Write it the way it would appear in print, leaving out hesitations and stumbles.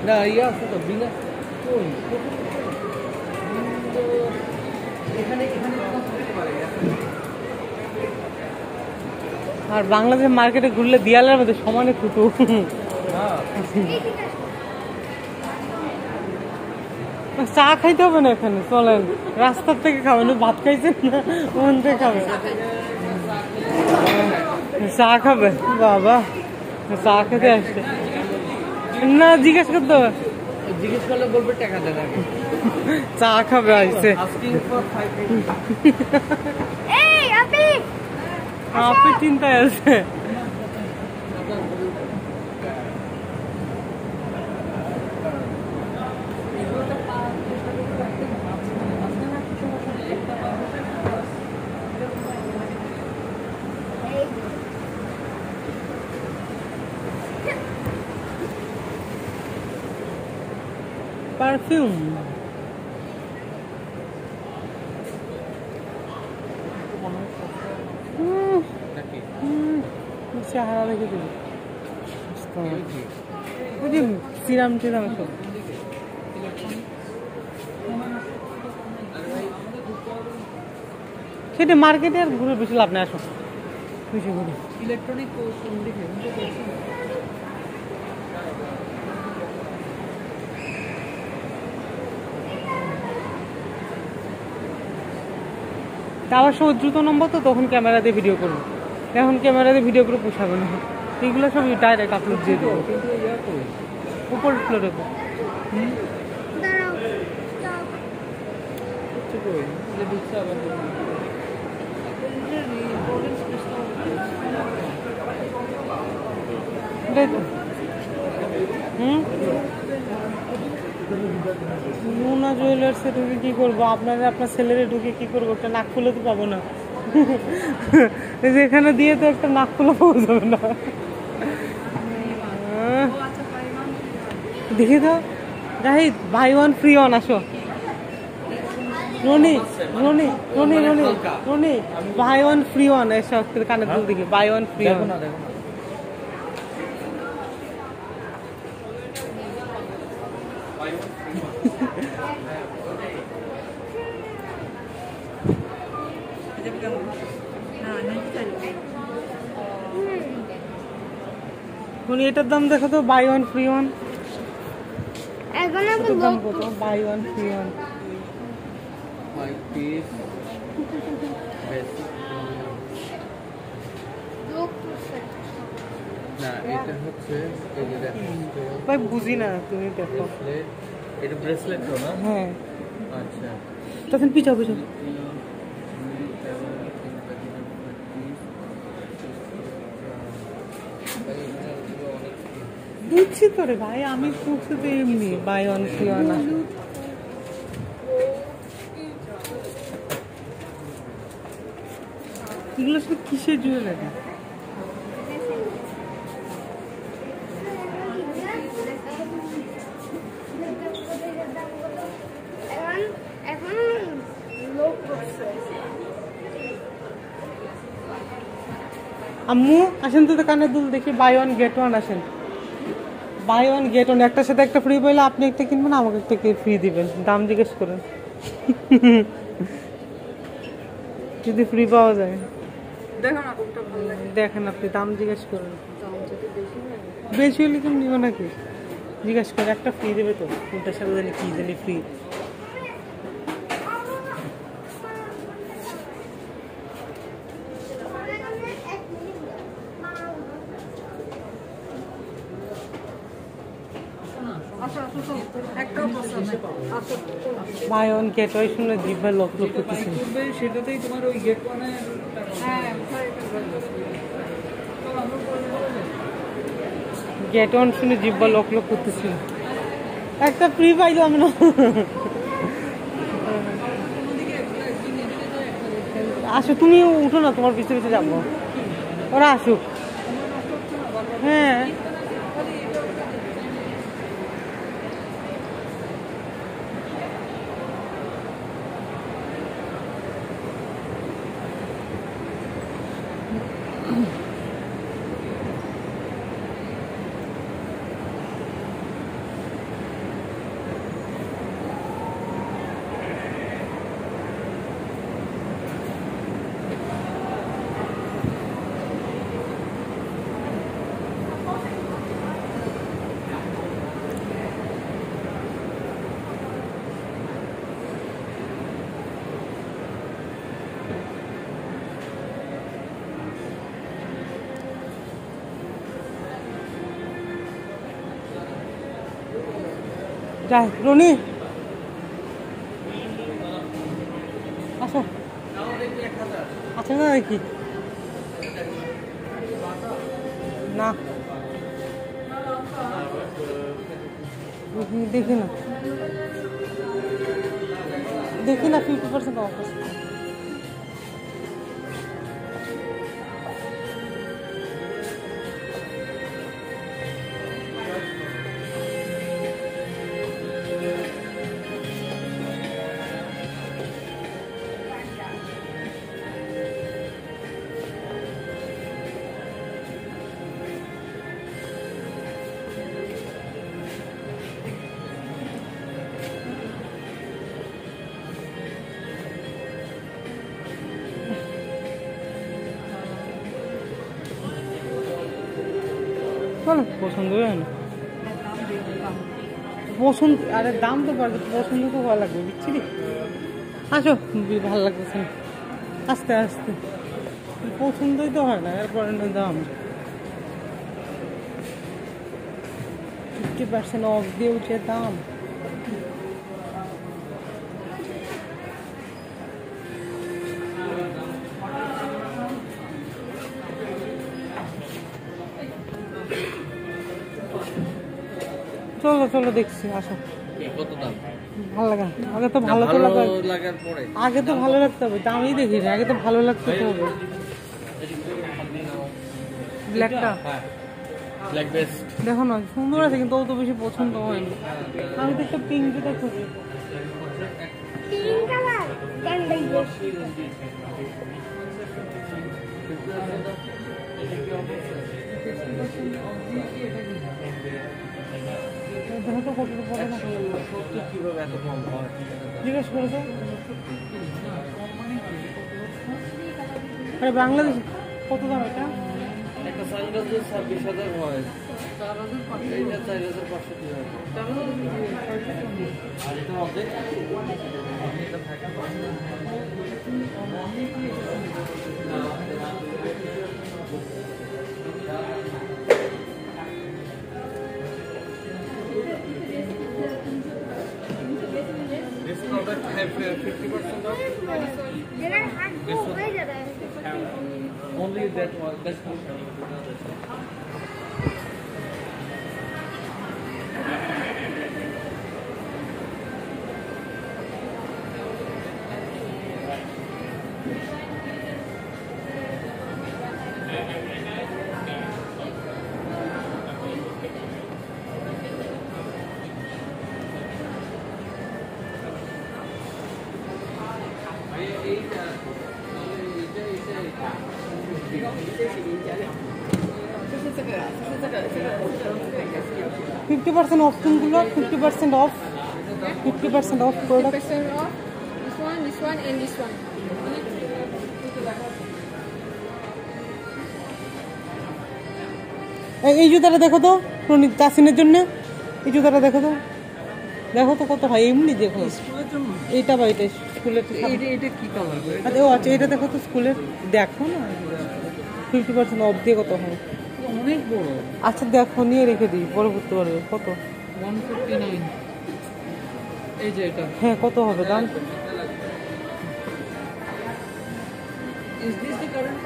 না ইয়া আছে তো বিনা আর বাংলাদেশ মার্কেটে ঘুরলে দিয়ালের মধ্যে সমানে ফুটো। চা খাইতে হবে না এখানে, চলেন রাস্তার থেকে খাবেন, ভাত খাইছেন না ওখান থেকে খাবেন, চা খাবে বাবা, চা খেতে আসছে না জিজ্ঞেস করতে হবে, জিজ্ঞেস করলে বলবে টাকা দেন, চা খাবে আসছে। আপনি চিন্তায় আছে। পারফিউম চেহারা দেখে দিবি, সিরাম টিরাম সব সেটা মার্কেটে আর ঘুরে বেশি লাভ নেই, আসো বেশি ঘুরে ইলেকট্রনিক আবার সব দ্রুত নম্বর তো তখন ক্যামেরা দিয়ে ভিডিও করবো, এখন ক্যামেরা দিয়ে ভিডিও করে পোষাবে না, এগুলো সব ডাইরেক্ট আপলোড দিয়ে দেবো উপর ফ্লোরে। মুনা জুয়েলার্সে ঢুকে কি করবো, আপনারা আপনার ছেলেরে ঢুকে কি করবো, একটা নাক ফুলে তো পাবো না, যেখানে দিয়ে তো একটা নাক ফুলে পাওয়া যাবে না। দেখি তো Zahid buy one free one, আসো Rony Rony Rony Rony Rony buy one free one, এসো কানে দুল দেখি বাই ওয়ান ফ্রি ওয়ান। এটার দাম দেখো তো, বাই ওয়ান ফ্রি ওয়ান, দাম কত, বাই ওয়ান ফ্রি ওয়ান। ভাই বুঝি না, তুমি দেখো এটা ব্রেসলেট তো না? হ্যাঁ আচ্ছা, তখন পিছাও পিছাও বুঝছি তো রে ভাই, আমি বুঝছি তো এমনি বাই ওয়ান ফ্রি ওয়ান। এগুলো সব কিসের জুয়েলারি? আম্মু আসেন তো কানের দুল দেখি, বাই ওয়ান গেট ওয়ান, আসেন বাই ওয়ান গেট ওয়ান, একটার সাথে একটা ফ্রি বললে আপনি একটা কিনবেন, আমাকে একটা ফ্রি দিবেন, দাম জিজ্ঞেস করেন যদি ফ্রি পাওয়া যায় দেখেন, আপনি দাম জিজ্ঞেস করেন, বেশি হলে কেমন নিব নাকি জিজ্ঞেস করে, একটা ফ্রি দেবে তো, কোনটার সাথে জানি কি জানি ফ্রি। বাই ওয়ান গেট ওয়াই শুনে জিভে লোক লোক করতেছে, সেটাতেই তোমার ওই গেট ওয়ানে গেট ওয়ান শুনে জিভে লোক লোক করতেছে, একটা ফ্রি পাইলাম না। আসো তুমি উঠো না, তোমার পিছনে পিছনে যাবো, ওরা আসুক। হ্যাঁ যাই রনি আসো আছে না নাকি না দেখি না 50% অফ আছে চলো পছন্দ হয় না পছন্দ আরে দাম তো পারবে পছন্দ তো ভালো লাগবে বিচ্ছিরি আসো ভালো লাগতেছে না আস্তে আস্তে পছন্দই তো হয় না এরপরে দাম 50% অফ দিয়ে উঠে দাম চলো চলো দেখছি আসো কত দাম ভালো লাগে আগে তো ভালো তো লাগার পরে আগে তো ভালো লাগতে হবে দামই দেখি না আগে তো ভালো লাগতে হবে ব্ল্যাকটা ব্ল্যাক বেস্ট দেখো না সুন্দর আছে কিন্তু অত বেশি পছন্দ হয়নি আমি তো একটা পিঙ্ক যেটা খুঁজি পিঙ্ক কালার দেখো তো কতটা পড়ে না কিভাবে এত কম হয় জিজ্ঞেস করে তো আরে বাংলাদেশ কত দাম এটা একটা সানগ্লাস 26,000 হয় এইটা 4,500 কি হয় আর এটা অর্ধেক এটা থাকে This product have 50% off. Only that one. That's fifty percent of কোনগুলো 50% of 50% of product 50% off. This one, and this one. এই জুতাটা দেখো তো প্রণীত তাসিনের জন্য এই জুতাটা দেখো তো কত হয় এমনি দেখো স্কুলের জন্য এইটা বা এটা স্কুলের এটা কি কালার আচ্ছা ও আচ্ছা এটা দেখো তো স্কুলের দেখো না 50% অফ দিয়ে কত হয় অনেক বড় আচ্ছা দেখো নিয়ে রেখে দিই পরে করতে পারবে কত 159 এই যে এটা হ্যাঁ কত হবে দাম Is this the current